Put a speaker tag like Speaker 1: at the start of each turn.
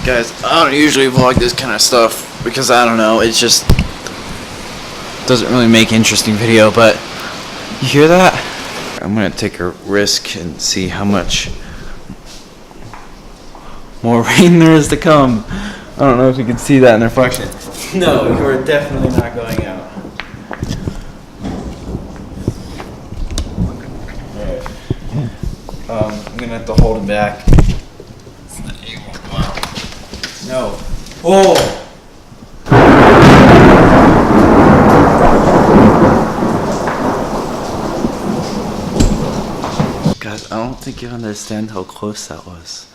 Speaker 1: Guys, I don't usually vlog this kind of stuff because I don't know, it just doesn't really make interesting video, but you hear that? I'm gonna take a risk and see how much more rain there is to come. I don't know if you can see that in the reflection. No, you are definitely not going out. Alright. I'm gonna have to hold it back. Wow. No. Oh! Guys, I don't think you understand how close that was.